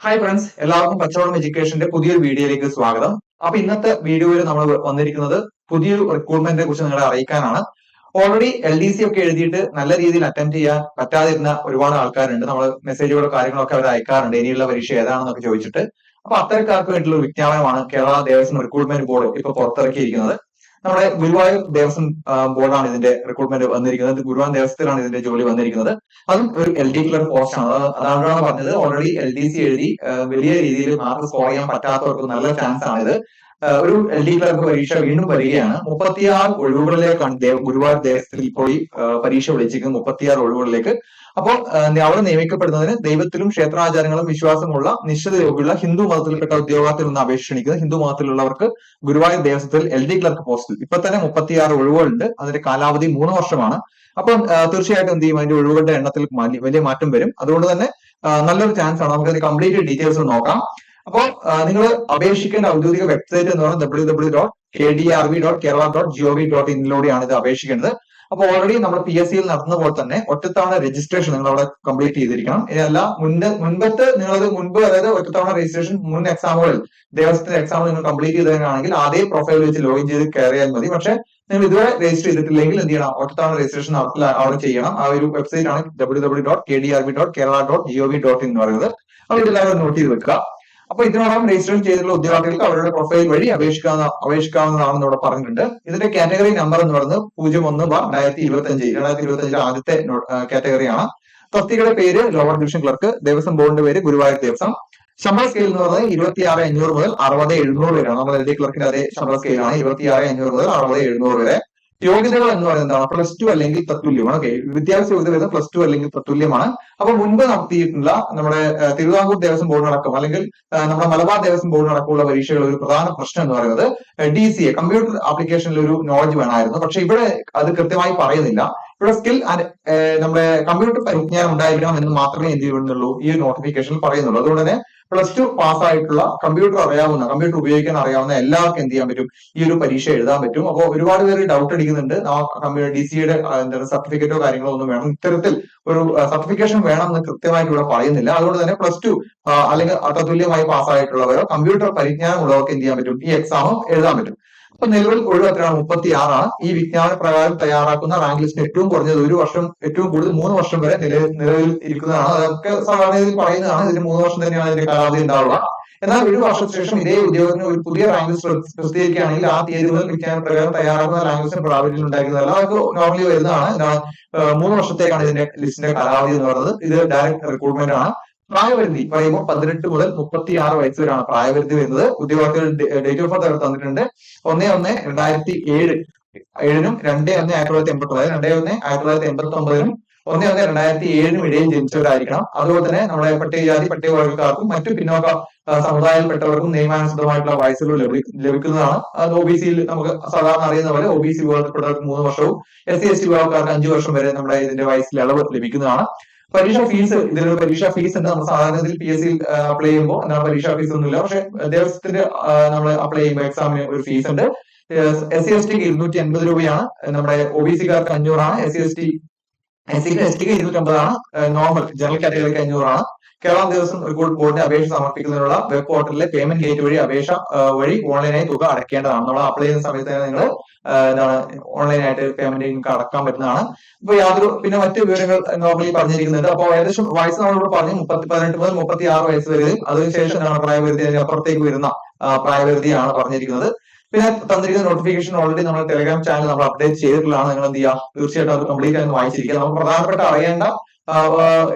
Hi friends, എല്ലാവർക്കും കച്ചവടം എഡ്യൂക്കേഷന്റെ പുതിയൊരു വീഡിയോയിലേക്ക് സ്വാഗതം. അപ്പൊ ഇന്നത്തെ വീഡിയോയിൽ നമ്മൾ വന്നിരിക്കുന്നത് പുതിയൊരു റിക്രൂട്ട്മെന്റിനെ കുറിച്ച് നിങ്ങളെ അറിയിക്കാനാണ്. ഓൾറെഡി LDC ഒക്കെ എഴുതിയിട്ട് നല്ല രീതിയിൽ അറ്റൻഡ് ചെയ്യാൻ പറ്റാതിരുന്ന ഒരുപാട് ആൾക്കാരുണ്ട്. നമ്മൾ മെസ്സേജുകളോ കാര്യങ്ങളൊക്കെ അവർ അയക്കാറുണ്ട്, ഇനിയുള്ള പരീക്ഷ ഏതാണെന്നൊക്കെ ചോദിച്ചിട്ട്. അപ്പൊ അത്തരക്കാർക്ക് വേണ്ടിയുള്ള വിജ്ഞാപനമാണ് കേരള ദേവസ്വം റിക്രൂട്ട്മെന്റ് ബോർഡ് ഇപ്പൊ പുറത്തിറക്കിയിരിക്കുന്നത്. നമ്മുടെ ഗുരുവായൂർ ദേവസ്വം ബോർഡാണ് ഇതിന്റെ റിക്രൂട്ട്മെന്റ് വന്നിരിക്കുന്നത്. ഗുരുവായൂർ ദേവസ്വത്തിലാണ് ഇതിന്റെ ജോലി വന്നിരിക്കുന്നത്. അതും ഒരു LD ക്ലർക്ക് പോസ്റ്റ് ആണ്. അതുകൊണ്ടാണ് പറഞ്ഞത് ഓൾറെഡി LDC എഴുതി വലിയ രീതിയിൽ മാർക്ക് സ്കോർ ചെയ്യാൻ പറ്റാത്തവർക്ക് നല്ല ചാൻസ് ആണ് ഇത്. ഒരു LD ക്ലർക്ക് പരീക്ഷ വീണ്ടും വരികയാണ്. 36 ഒഴിവുകളിലേക്കാണ് ഗുരുവായൂർ ദേവസ്വത്തിൽ ഇപ്പോൾ ഈ പരീക്ഷ വിളിച്ചിരിക്കുന്നത്. 36 ഒഴിവുകളിലേക്ക്. അപ്പോൾ അവിടെ നിയമിക്കപ്പെടുന്നതിന് ദൈവത്തിലും ക്ഷേത്രാചാരങ്ങളും വിശ്വാസമുള്ള നിശ്ചിത യോഗ്യമുള്ള ഹിന്ദു മതത്തിൽപ്പെട്ട ഉദ്യോഗത്തിൽ നിന്ന് അപേക്ഷ ക്ഷണിക്കുന്നത്. ഹിന്ദു മതത്തിലുള്ളവർക്ക് ഗുരുവായൂർ ദേവസ്വത്തിൽ LD ക്ലർക്ക് പോസ്റ്റിൽ ഇപ്പൊ തന്നെ 36 ഒഴിവുകളുണ്ട്. അതിന്റെ കാലാവധി 3 വർഷമാണ്. അപ്പം തീർച്ചയായിട്ടും എന്ത് ചെയ്യും, അതിന്റെ ഒഴിവുകളുടെ എണ്ണത്തിൽ വലിയ മാറ്റം വരും. അതുകൊണ്ട് തന്നെ നല്ലൊരു ചാൻസ് ആണ്. നമുക്ക് കംപ്ലീറ്റ് ഡീറ്റെയിൽസ് നോക്കാം. അപ്പോൾ നിങ്ങൾ അപേക്ഷിക്കേണ്ട ഔദ്യോഗിക വെബ്സൈറ്റ് എന്ന് പറയുന്നത് www.kdrv.kerala.gov.in ഇത് അപേക്ഷിക്കേണ്ടത്. അപ്പൊ ഓൾറെഡി നമ്മൾ PSC നടത്തുന്ന പോലെ തന്നെ ഒറ്റത്തവണ രജിസ്ട്രേഷൻ നിങ്ങൾ അവിടെ കംപ്ലീറ്റ് ചെയ്തിരിക്കണം. ഇതല്ല മുൻപ് അതായത് ഒറ്റത്തവണ രജിസ്ട്രേഷൻ മുൻ എക്സാമുകളിൽ ദേവസ്വത്തിന്റെ എക്സാം നിങ്ങൾ കംപ്ലീറ്റ് ചെയ്തതാണെങ്കിൽ അതേ പ്രൊഫൈൽ വെച്ച് ലോഗിൻ ചെയ്ത് കയറിയാൽ മതി. പക്ഷെ നിങ്ങൾ ഇതുവരെ രജിസ്റ്റർ ചെയ്തിട്ടില്ലെങ്കിൽ എന്ത് ചെയ്യണം, ഒറ്റത്തവണ രജിസ്ട്രേഷൻ അവിടെ ചെയ്യണം. ആ ഒരു വെബ്സൈറ്റ് ആണ് www.kdrv.kerala.gov.in എന്ന് പറയുന്നത്. അപ്പോൾ ഇതെല്ലാവരും നോട്ട് ചെയ്ത് വെക്കുക. അപ്പൊ ഇതിനോടൊപ്പം രജിസ്റ്റർ ചെയ്തിട്ടുള്ള ഉദ്യോഗാർത്ഥികൾക്ക് അവരുടെ പ്രൊഫൈൽ വഴി അപേക്ഷിക്കാവുന്നതാണെന്ന് ഇവിടെ പറഞ്ഞിട്ടുണ്ട്. ഇതിന്റെ കാറ്റഗറി നമ്പർ എന്ന് പറയുന്നത് 01/2025 ആദ്യത്തെ കാറ്റഗറിയാണ്. തസ്തികയുടെ പേര് ലോവർ ഡിവിഷൻ ക്ലർക്ക്. ദേവസ്വം ബോർഡിന്റെ പേര് ഗുരുവായൂർ ദേവസ്വം. ശമ്പള സ്കെയിൽ എന്ന് പറയുന്നത് 26,500 മുതൽ 60,700 വരെയാണ്. നമ്മൾ LD ക്ലർക്കിന്റെ അതേ ശമ്പള സ്കെയിലാണ്. 26,500 മുതൽ 60,700 വരെ. യോഗ്യതകൾ എന്ന് പറയുന്നത് എന്താണ്? +2 അല്ലെങ്കിൽ തത്തുല്യമാണ്. ഓക്കെ, വിദ്യാഭ്യാസ യോഗ്യത വരുന്നത് +2 അല്ലെങ്കിൽ തത്തുല്യമാണ്. അപ്പൊ മുൻപ് നടത്തിയിട്ടുള്ള നമ്മുടെ തിരുവിതാംകൂർ ദേവസ്വം ബോർഡിനടക്കം അല്ലെങ്കിൽ നമ്മുടെ മലബാർ ദേവസ്വം ബോർഡിനടക്കമുള്ള പരീക്ഷകൾ ഒരു പ്രധാന പ്രശ്നം എന്ന് പറയുന്നത് DCA കമ്പ്യൂട്ടർ ആപ്ലിക്കേഷനിൽ ഒരു നോളജ് വേണമായിരുന്നു. പക്ഷെ ഇവിടെ അത് കൃത്യമായി പറയുന്നില്ല. ഇവിടെ സ്കിൽ നമ്മുടെ കമ്പ്യൂട്ടർ പരിജ്ഞാനം ഉണ്ടായിരിക്കണം എന്ന് മാത്രമേ എന്ത് ചെയ്യുന്നുള്ളൂ, ഈ നോട്ടിഫിക്കേഷനിൽ പറയുന്നുള്ളൂ. അതുകൊണ്ട് തന്നെ +2 പാസ്സായിട്ടുള്ള കമ്പ്യൂട്ടർ ഉപയോഗിക്കാൻ അറിയാവുന്ന എല്ലാവർക്കും എന്ത് ചെയ്യാൻ പറ്റും, ഈ ഒരു പരീക്ഷ എഴുതാൻ പറ്റും. അപ്പോൾ ഒരുപാട് പേര് ഡൗട്ട് അടിക്കുന്നുണ്ട്, DCയുടെ സർട്ടിഫിക്കറ്റോ കാര്യങ്ങളോ ഒന്നും വേണം, ഇത്തരത്തിൽ ഒരു സർട്ടിഫിക്കേഷൻ വേണം എന്ന് കൃത്യമായിട്ട് ഇവിടെ പറയുന്നില്ല. അതുകൊണ്ട് തന്നെ +2 അല്ലെങ്കിൽ തത്തുല്യമായി പാസ്സായിട്ടുള്ളവരോ കമ്പ്യൂട്ടർ പരിജ്ഞാനം ഉള്ളവർക്ക് എന്ത് ചെയ്യാൻ പറ്റും, ഈ എക്സാം എഴുതാൻ പറ്റും. അപ്പൊ നിലവിൽ ഒഴിവ് എത്രയാണ്? 36 ആണ്. ഈ വിജ്ഞാപന പ്രകാരം തയ്യാറാക്കുന്ന റാങ്ക് ലിസ്റ്റിന് ഏറ്റവും കുറഞ്ഞത് 1 വർഷം, ഏറ്റവും കൂടുതൽ 3 വർഷം വരെ നിലവിൽ ഇരിക്കുന്നതാണ്. അതൊക്കെ സാധാരണ പറയുന്നതാണ്. ഇതിന് 3 വർഷം തന്നെയാണ് ഇതിന്റെ കാലാവധി ഉണ്ടാവുക. എന്നാൽ 1 വർഷത്തിന് ശേഷം ഇതേ ഉദ്യോഗത്തിന് ഒരു പുതിയ റാങ്ക് ലിസ്റ്റ് പ്രസിദ്ധീകരിക്കുകയാണെങ്കിൽ ആ തീയതി മുതൽ വിജ്ഞാപന പ്രകാരം തയ്യാറാക്കുന്ന റാങ്ക് ലിസ്റ്റിന് പ്രാബല്യം ഉണ്ടായിരുന്നതല്ല. അതൊക്കെ നോർമലി വരുന്നതാണ്. 3 വർഷത്തേക്കാണ് ഇതിന്റെ ലിസ്റ്റിന്റെ കാലാവധി എന്ന് പറയുന്നത്. ഇത് ഡയറക്ട് റിക്രൂട്ട്മെന്റ് ആണ്. പ്രായപരിധി പറയുമ്പോൾ 18 മുതൽ 36 വയസ്സ് വരെയാണ് പ്രായപരിധി വരുന്നത്. ഉദ്യോഗാർത്ഥികൾ ഡേറ്റ് ഓഫ് ബർത്ത് തന്നിട്ടുണ്ട്. 1/1/2007 നും 2/1/1989, 2/1/1989നും 1/1/2007 ഇടയിൽ ജനിച്ചവരായിരിക്കണം. അതുപോലെ തന്നെ നമ്മുടെ പട്ടികജാതി പട്ടികവർഗക്കാർക്കും മറ്റു പിന്നോക്ക സമുദായത്തിൽപ്പെട്ടവർക്കും നിയമാനുസൃതമായിട്ടുള്ള വയസ്സുകൾ ലഭിക്കുന്നതാണ്. അത് OBCയിൽ നമുക്ക് സാധാരണ അറിയുന്ന പോലെ OBC വിഭാഗത്തിൽപ്പെട്ടവർക്ക് 3 വർഷവും SC/ST വിഭാഗക്കാർക്ക് 5 വർഷം വരെ നമ്മുടെ ഇതിന്റെ വയസ്സിൽ ഇളവ് ലഭിക്കുന്നതാണ്. പരീക്ഷാ ഫീസ്, ഇതിലൊരു പരീക്ഷാ ഫീസ് ഉണ്ട്. നമ്മൾ സാധാരണ PSC അപ്ലൈ ചെയ്യുമ്പോൾ എന്നാൽ പരീക്ഷാ ഫീസ് ഒന്നുമില്ല. പക്ഷെ ദേവസ്വത്തിന്റെ നമ്മൾ അപ്ലൈ ചെയ്യുമ്പോൾ എക്സാമിന് ഒരു ഫീസ് ഉണ്ട്. SC/STക്ക് 280 രൂപയാണ്. നമ്മുടെ OBCക്കാർക്ക് 500 ആണ്. SCക്ക് 250 ആണ്. നോർമൽ ജനറൽ കാറ്റഗറിക്ക് 500 ആണ്. കേരള ദേവസ്വം റിക്രൂട്ട്മെന്റ് ബോർഡിന് അപേക്ഷ സമർപ്പിക്കുന്നതിനുള്ള വെബ് പോർട്ടലിലെ പേയ്മെന്റ് ഗേറ്റ് വഴി അപേക്ഷ വഴി ഓൺലൈനായി തുക അടയ്ക്കേണ്ടതാണ്. നമ്മൾ അപ്ലൈ ചെയ്യുന്ന സമയത്ത് തന്നെ നിങ്ങൾ ഓൺലൈനായിട്ട് പേയ്മെന്റ് നിങ്ങൾക്ക് അടക്കാൻ പറ്റുന്നതാണ്. ഇപ്പൊ പിന്നെ മറ്റു വിവരങ്ങൾ നോർമലി പറഞ്ഞിരിക്കുന്നുണ്ട്. അപ്പോൾ ഏകദേശം വയസ്സ് നമ്മളിവിടെ പറഞ്ഞു 18 മുതൽ 36 വയസ്സ് വരെ. അതിനുശേഷമാണ് പ്രായപരിധി, അപ്പുറത്തേക്ക് വരുന്ന പ്രായപരിധിയാണ് പറഞ്ഞിരിക്കുന്നത്. പിന്നെ തന്നിരിക്കുന്ന നോട്ടിഫിക്കേഷൻ ഓൾറെഡി നമ്മൾ ടെലിഗ്രാം ചാനൽ നമ്മൾ അപ്ഡേറ്റ് ചെയ്തിട്ടുള്ളതാണ്. നിങ്ങൾ എന്ത് ചെയ്യുക, തീർച്ചയായിട്ടും അത് കംപ്ലീറ്റ് ആയി വായിച്ചിരിക്കുക. നമുക്ക് പ്രധാനപ്പെട്ട അറിയേണ്ട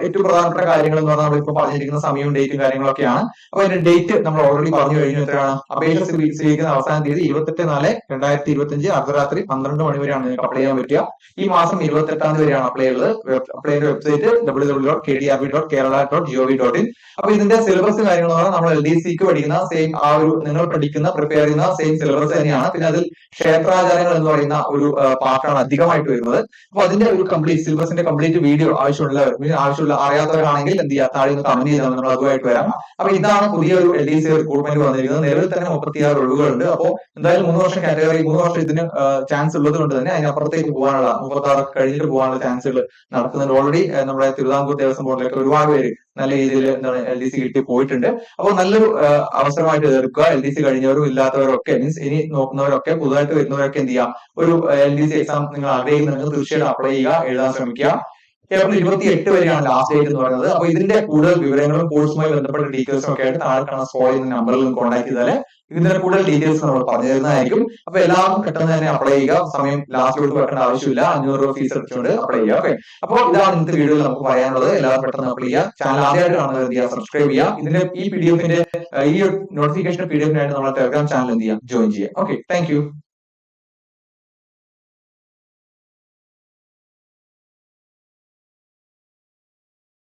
ഏറ്റവും പ്രധാനപ്പെട്ട കാര്യങ്ങൾ എന്ന് പറഞ്ഞാൽ നമ്മളിപ്പോ പറഞ്ഞിരിക്കുന്ന സമയവും ഡേറ്റും കാര്യങ്ങളൊക്കെയാണ്. അപ്പൊ അതിന്റെ ഡേറ്റ് നമ്മൾ ഓൾറെഡി പറഞ്ഞു കഴിഞ്ഞു. എത്രയാണ്? അപേക്ഷ സ്വീകരിക്കുന്ന അവസാന തീയതി 28/4/2025 അർദ്ധരാത്രി 12 മണി വരെയാണ് നിങ്ങൾക്ക് അപ്ലൈ ചെയ്യാൻ പറ്റുക. ഈ മാസം 28 വരെയാണ് അപ്ലൈ ഉള്ളത്. അപ്ലൈയുടെ വെബ്സൈറ്റ് www.kdrv.kerala.gov.in. അപ്പൊ ഇതിന്റെ സിലബസ് കാര്യങ്ങൾ എന്ന് പറഞ്ഞാൽ നമ്മൾ LDCക്ക് പഠിക്കുന്ന സെയിം ആ ഒരു നിങ്ങൾ പ്രിപ്പയർ ചെയ്യുന്ന സെയിം സിലബസ് തന്നെയാണ്. പിന്നെ അതിൽ ക്ഷേത്രാചാരങ്ങൾ എന്ന് പറയുന്ന ഒരു പാർട്ടാണ് അധികമായിട്ട് വരുന്നത്. അപ്പൊ അതിന്റെ ഒരു സിലബസിന്റെ കംപ്ലീറ്റ് വീഡിയോ ആവശ്യമുള്ള ആവശ്യമുള്ള അറിയാത്തവരാണെങ്കിൽ എന്ത് ചെയ്യുക, താഴെ ഒന്ന് കമന്റ് ചെയ്താൽ നമ്മൾ അതുമായിട്ട് വരാം. അപ്പൊ ഇതാണ് പുതിയൊരു LDC റിക്രൂട്ട്മെന്റ് വന്നിരിക്കുന്നത്. നിലവിൽ തന്നെ 36 ഒഴിവുകളുണ്ട്. അപ്പോൾ എന്തായാലും 3 വർഷം കാറ്റഗറി, 3 വർഷം ഇതിന് ചാൻസ് ഉള്ളത് കൊണ്ട് തന്നെ അതിനപ്പുറത്തേക്ക് പോകാനുള്ള 36 കഴിഞ്ഞിട്ട് പോകാനുള്ള ചാൻസുകൾ നടക്കുന്നുണ്ട്. ഓൾറെഡി നമ്മുടെ തിരുവിതാംകൂർ ദേവസ്വം ബോർഡിലേക്ക് ഒരുപാട് പേര് നല്ല രീതിയിൽ എന്താണ് LDC കിട്ടി പോയിട്ടുണ്ട്. അപ്പോൾ നല്ലൊരു അവസരമായിട്ട് തീർക്കുക. LDC കഴിഞ്ഞവരും ഇല്ലാത്തവരൊക്കെ മീൻസ് ഇനി നോക്കുന്നവരൊക്കെ പുതുതായിട്ട് വരുന്നവരൊക്കെ എന്ത് ചെയ്യാം, ഒരു LDC എക്സാം നിങ്ങൾ ആഗ്രഹിക്കുന്നുണ്ടെങ്കിൽ തീർച്ചയായിട്ടും അപ്ലൈ ചെയ്യുക, എഴുതാൻ ശ്രമിക്കുക. ഏപ്രിൽ 28 വരെയാണ് ലാസ്റ്റ് ഡേറ്റ് എന്ന് പറയുന്നത്. അപ്പൊ ഇതിന്റെ കൂടുതൽ വിവരങ്ങളും കോഴ്സുമായി ബന്ധപ്പെട്ട ഡീറ്റെയിൽസും ഒക്കെ ആയിട്ട് താഴെ കാണാൻ സ്ക്രോൾ ചെയ്യുന്ന നമ്പറിൽ കോൺടാക്ട് ചെയ്താൽ ഇതിന്റെ കൂടുതൽ ഡീറ്റെയിൽസ് നമ്മൾ പറഞ്ഞു തരുന്നതായിരിക്കും. അപ്പൊ എല്ലാവർക്കും പെട്ടെന്ന് തന്നെ അപ്ലൈ ചെയ്യുക. സമയം ലാസ്റ്റിലോട്ട് വെക്കേണ്ട ആവശ്യമില്ല. 500 രൂപ ഫീസ് എടുത്തുകൊണ്ട് അപ്ലൈ ചെയ്യുക. ഓക്കെ, അപ്പോൾ ഇതാണ് ഇന്നത്തെ വീഡിയോയിൽ നമുക്ക് പറയാനുള്ളത്. എല്ലാവരും പെട്ടെന്ന് അപ്ലൈ ചെയ്യുക. ചാനൽ ആദ്യമായിട്ട് കാണുന്നത് എന്ത് ചെയ്യുക, സബ്സ്ക്രൈബ് ചെയ്യുക. ഇതിന്റെ ഈ PDF ന്റെ ഈ നോട്ടിഫിക്കേഷൻ PDF നായിട്ട് നമ്മുടെ ടെലഗ്രാം ചാനൽ എന്ത് ചെയ്യുക, ജോയിൻ ചെയ്യുക. Okay, thank